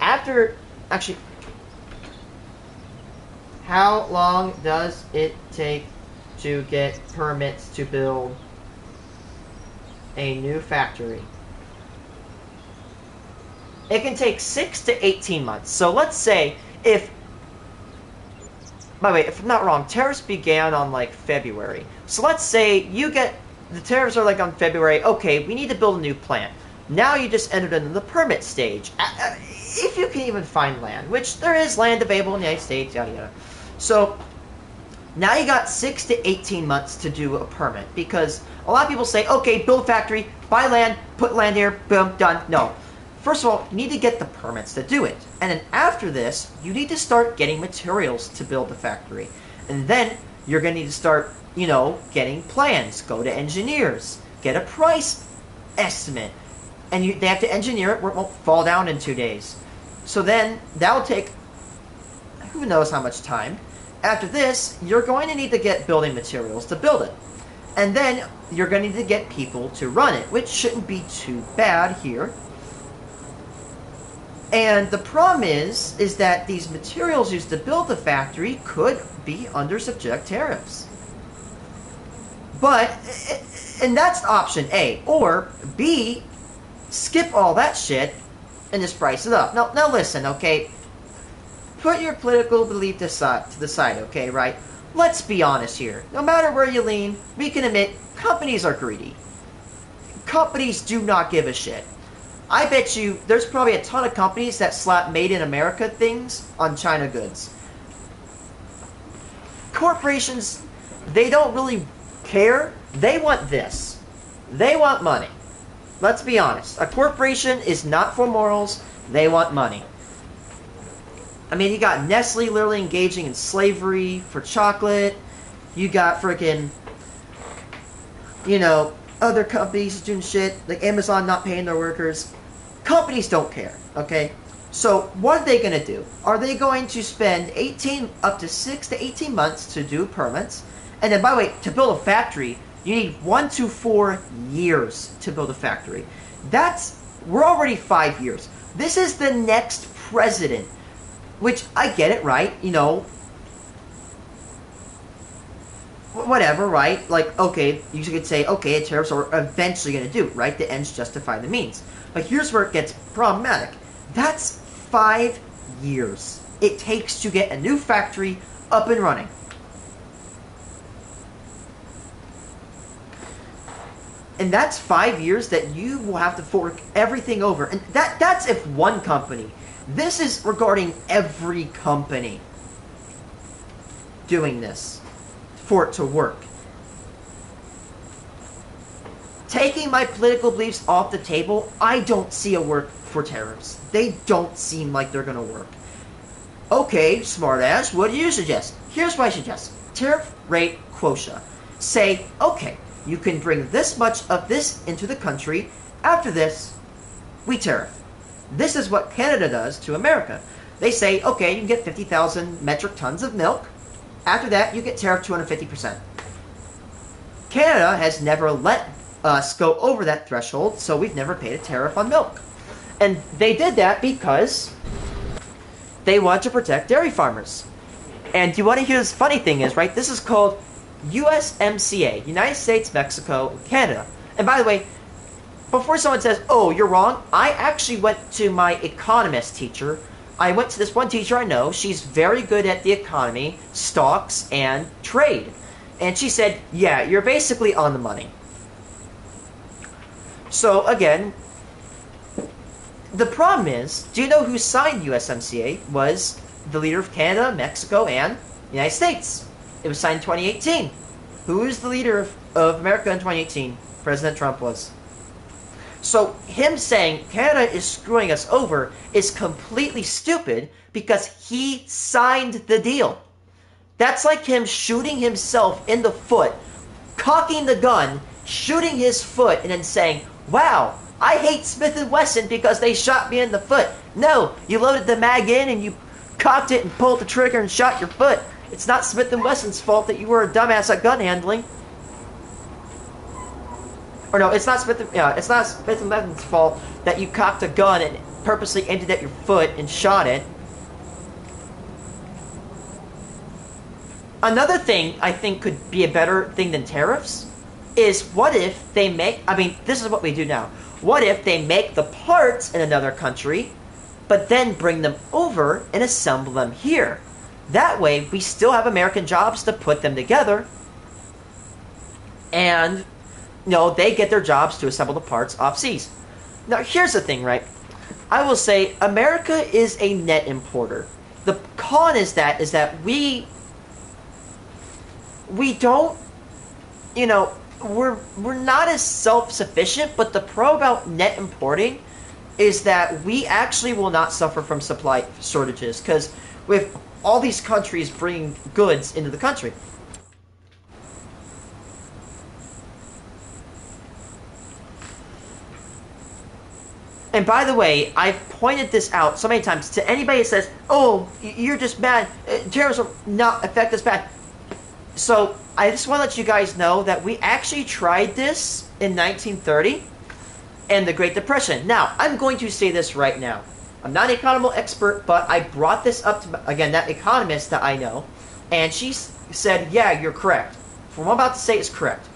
how long does it take to get permits to build a new factory? It can take 6 to 18 months. So let's say if I'm not wrong, tariffs began on February. So let's say the tariffs are on February. Okay, we need to build a new plant. Now you just entered into the permit stage. If you can even find land, which there is land available in the United States, yada yada. So Now you got 6 to 18 months to do a permit, because a lot of people say, okay, build factory, buy land, put land here, boom, done. No. First of all, you need to get the permits to do it. And then after this, you need to start getting materials to build the factory. And then you're going to need to start, you know, getting plans, go to engineers, get a price estimate. And they have to engineer it where it won't fall down in 2 days. So then that'll take who knows how much time. After this, you're going to need to get building materials to build it. And then you're going to need to get people to run it, which shouldn't be too bad here. And the problem is that these materials used to build the factory could be under subject tariffs. But, and that's option A. Or B, skip all that shit and just price it up. Now listen, okay? Put your political belief to the side, okay, right? Let's be honest here. No matter where you lean, we can admit companies are greedy. Companies do not give a shit. I bet you there's probably a ton of companies that slap Made in America things on China goods. Corporations, they don't really care. They want this. They want money. Let's be honest. A corporation is not for morals. They want money. I mean, you got Nestle literally engaging in slavery for chocolate. You got freaking, you know, other companies doing shit, like Amazon not paying their workers. Companies don't care, okay? So what are they going to do? Are they going to spend up to 6 to 18 months to do permits? And then, by the way, to build a factory, you need 1 to 4 years to build a factory. We're already 5 years. This is the next president. Which, I get it, right? You know, whatever, right? Like, okay, you could say, okay, tariffs are eventually going to do, right? The ends justify the means. But here's where it gets problematic. That's 5 years it takes to get a new factory up and running. And that's 5 years that you will have to fork everything over. And that's if one company. This is regarding every company doing this for it to work. Taking my political beliefs off the table, I don't see a work for tariffs. They don't seem like they're going to work. Okay, smartass, what do you suggest? Here's what I suggest. Tariff rate quota. Say, okay, you can bring this much of this into the country. After this, we tariff. This is what Canada does to America. They say, okay, you can get 50,000 metric tons of milk. After that, you get tariff 250%. Canada has never let us go over that threshold, so we've never paid a tariff on milk. And they did that because they want to protect dairy farmers. And you want to hear this funny thing is, right, this is called USMCA, United States, Mexico, Canada. And by the way, before someone says, oh, you're wrong, I actually went to my economist teacher. I went to this one teacher I know. She's very good at the economy, stocks, and trade. And she said, yeah, you're basically on the money. So, again, the problem is, do you know who signed USMCA? Was the leader of Canada, Mexico, and the United States. It was signed in 2018. Who is the leader of America in 2018? President Trump was. So him saying Canada is screwing us over is completely stupid because he signed the deal. That's like him shooting himself in the foot, cocking the gun, shooting his foot, and then saying, wow, I hate Smith & Wesson because they shot me in the foot. No, you loaded the mag in and you cocked it and pulled the trigger and shot your foot. It's not Smith & Wesson's fault that you were a dumbass at gun handling. Or no, it's not Smith & Wesson's fault that you cocked a gun and purposely aimed it at your foot and shot it. Another thing I think could be a better thing than tariffs is what if they make, I mean, this is what we do now. What if they make the parts in another country, but then bring them over and assemble them here? That way, we still have American jobs to put them together, and, you know, they get their jobs to assemble the parts off-seas. Now, here's the thing, right? I will say, America is a net importer. The con is that we we don't, you know, we're not as self-sufficient, but the pro about net importing is that we actually will not suffer from supply shortages, because with all these countries bringing goods into the country. And by the way, I've pointed this out so many times to anybody that says, oh, you're just mad, tariffs will not affect us bad. So, I just want to let you guys know that we actually tried this in 1930 and the Great Depression. Now, I'm going to say this right now. I'm not an economical expert, but I brought this up to, again, that economist that I know, and she said, yeah, you're correct. What I'm about to say is correct.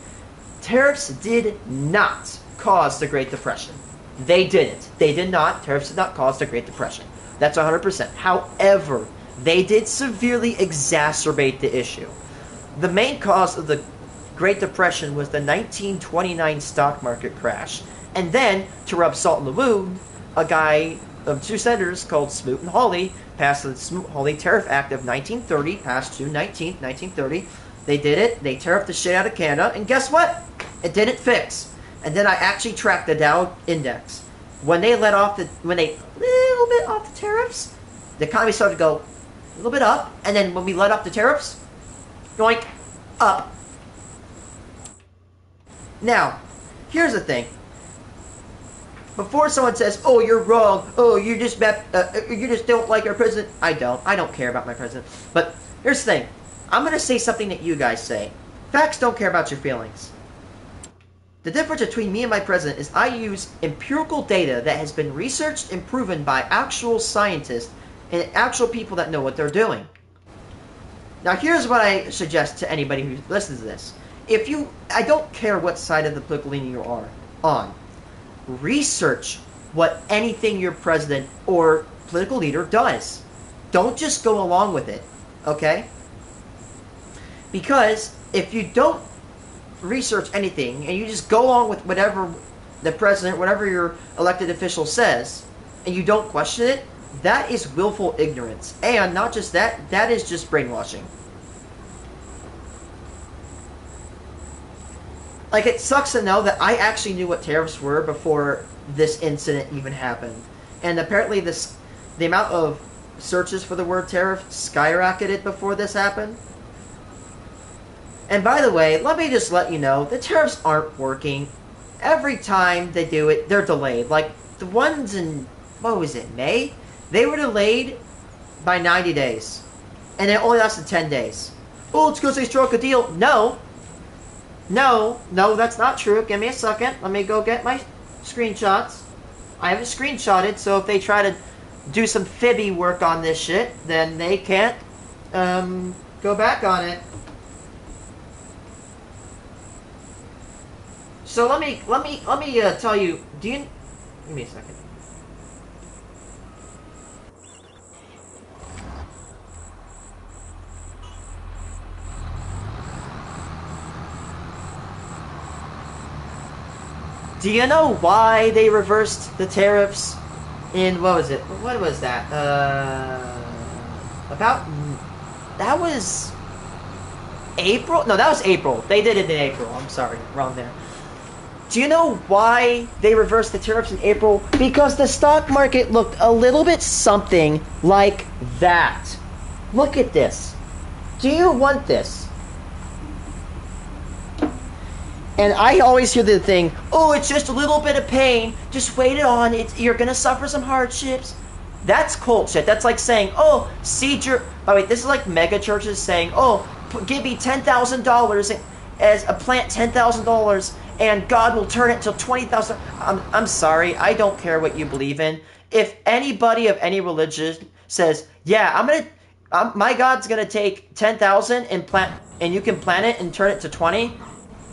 Tariffs did not cause the Great Depression. They didn't. They did not. Tariffs did not cause the Great Depression. That's 100%. However, they did severely exacerbate the issue. The main cause of the Great Depression was the 1929 stock market crash. And then, to rub salt in the wound, two senators called Smoot and Hawley passed the Smoot-Hawley Tariff Act of 1930, passed June 19th, 1930. They did it. They tariffed the shit out of Canada. And guess what? It didn't fix. And then I actually tracked the Dow Index. When they let off when they little bit off the tariffs, the economy started to go a little bit up. And then when we let off the tariffs, yoink, up. Now, here's the thing. Before someone says, "Oh, you're wrong. Oh, you just don't like our president," I don't care about my president. But here's the thing. I'm going to say something that you guys say. Facts don't care about your feelings. The difference between me and my president is I use empirical data that has been researched and proven by actual scientists and actual people that know what they're doing. Now, here's what I suggest to anybody who listens to this. I don't care what side of the political leaning you are on. Research what anything your president or political leader does. Don't just go along with it, okay? Because if you don't research anything and you just go along with whatever the president, whatever your elected official says, and you don't question it, that is willful ignorance. And not just that, that is just brainwashing. Like, it sucks to know that I actually knew what tariffs were before this incident even happened. And apparently the amount of searches for the word tariff skyrocketed before this happened. And by the way, let me just let you know, the tariffs aren't working. Every time they do it, they're delayed. Like, the ones in, what was it, May? They were delayed by 90 days. And it only lasted 10 days. Oh, it's because they struck a deal. No, that's not true. Give me a second. Let me go get my screenshots. I haven't screenshotted, so if they try to do some fibby work on this shit, then they can't go back on it. So let me tell you. Give me a second. Do you know why they reversed the tariffs in, what was it? What was that? That was April? No, that was April. They did it in April. I'm sorry, wrong there. Do you know why they reversed the tariffs in April? Because the stock market looked a little bit something like that. Look at this. Do you want this? And I always hear the thing, oh, it's just a little bit of pain. Just wait it on. You're going to suffer some hardships. That's cult shit. That's like saying, oh, by the way, this is like mega churches saying, oh, give me $10,000 as a plant $10,000 and God will turn it to $20,000. I'm sorry. I don't care what you believe in. If anybody of any religion says, yeah, my God's going to take 10,000 and plant, and you can plant it and turn it to 20,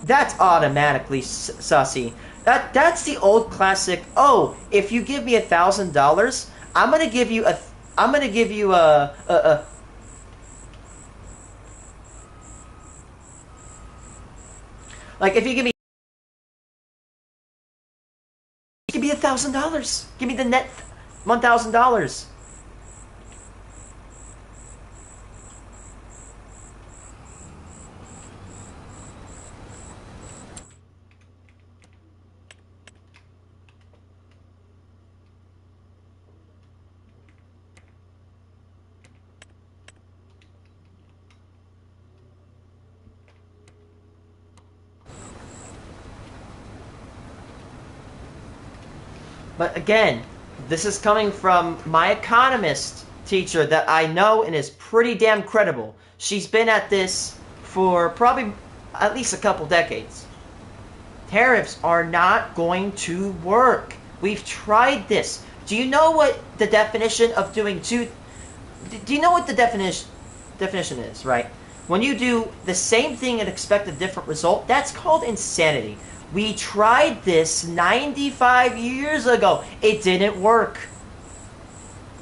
that's automatically sussy. That's the old classic. Oh, if you give me $1,000, I'm gonna give you a like if you give me $1,000, give me the net $1,000. But again, this is coming from my economist teacher that I know and is pretty damn credible. She's been at this for probably at least a couple decades. Tariffs are not going to work. We've tried this. Do you know what the definition of doing two... Do you know what the definition is, right? When you do the same thing and expect a different result, that's called insanity. We tried this 95 years ago. It didn't work.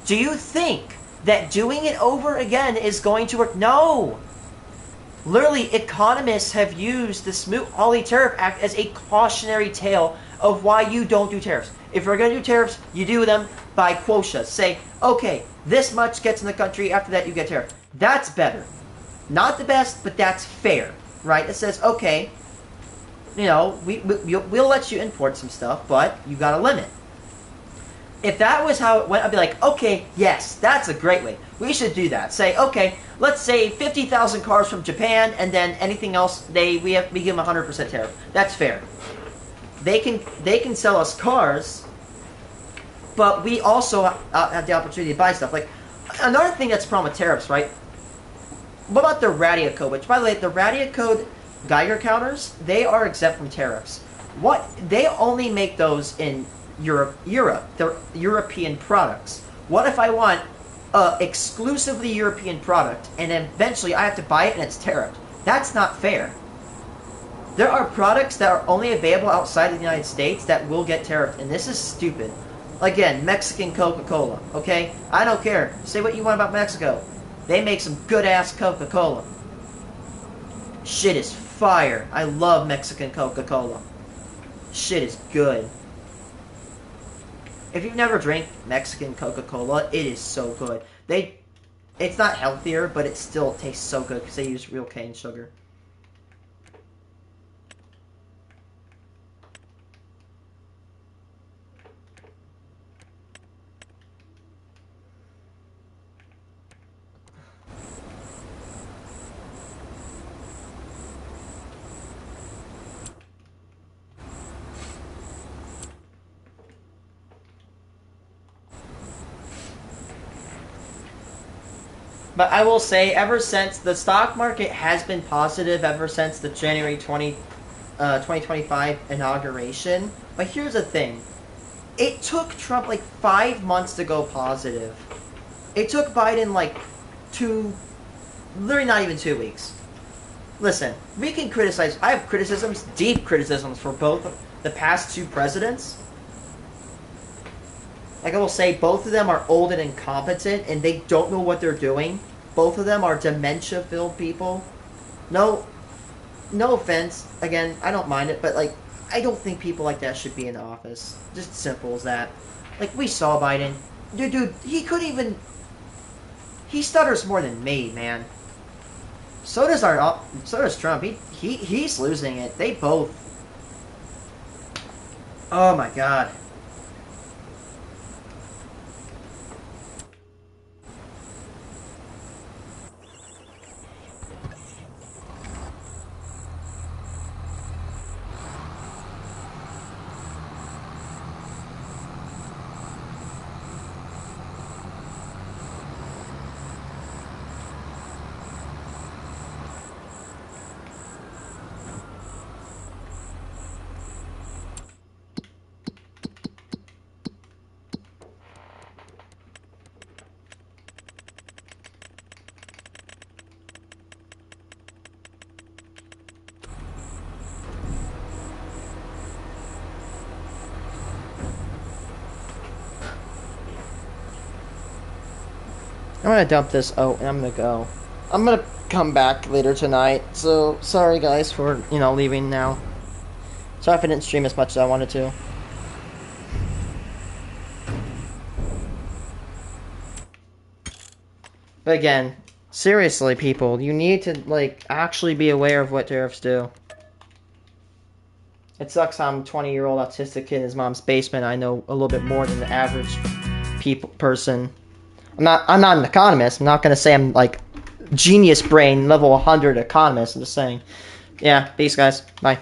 Do you think that doing it over again is going to work? No. Literally, economists have used the Smoot-Hawley Tariff Act as a cautionary tale of why you don't do tariffs. If you're going to do tariffs, you do them by quota. Say, okay, this much gets in the country, after that you get tariff. That's better. Not the best, but that's fair, right? It says, okay, you know, we'll let you import some stuff, but you got a limit. If that was how it went, I'd be like, okay, yes, that's a great way. We should do that. Say, okay, let's say 50,000 cars from Japan, and then anything else, we give them 100% tariff. That's fair. They can sell us cars, but we also have the opportunity to buy stuff. Like, another thing that's a problem with tariffs, right? What about the Radia Code? Which, by the way, the Radia Code Geiger counters, they are exempt from tariffs. They only make those in Europe. They're European products. What if I want exclusively European product, and eventually I have to buy it and it's tariffed? That's not fair. There are products that are only available outside of the United States that will get tariffed, and this is stupid. Again, Mexican Coca-Cola, okay? I don't care. Say what you want about Mexico. They make some good-ass Coca-Cola. Shit is fire. I love Mexican Coca-Cola. Shit is good. If you've never drank Mexican Coca-Cola, it is so good. It's not healthier, but it still tastes so good because they use real cane sugar. But I will say, ever since the stock market has been positive ever since the January 2025 inauguration. But here's the thing. It took Trump like 5 months to go positive. It took Biden like literally not even 2 weeks. Listen, we can criticize. I have criticisms, deep criticisms for both the past two presidents. Like I will say, both of them are old and incompetent, and they don't know what they're doing. Both of them are dementia-filled people. No offense. Again, I don't mind it, but like, I don't think people like that should be in office. Just simple as that. Like, we saw Biden. Dude, he couldn't even... He stutters more than me, man. So does Trump. He's losing it. They both... Oh my god. I'm gonna dump this out and I'm gonna go. I'm gonna come back later tonight, so sorry guys for, leaving now. Sorry if I didn't stream as much as I wanted to. But again, seriously people, you need to, actually be aware of what tariffs do. It sucks I'm a 20-year-old autistic kid in his mom's basement. I know a little bit more than the average person. I'm not an economist. I'm not going to say I'm genius brain level 100 economist. I'm just saying. Yeah, peace guys. Bye.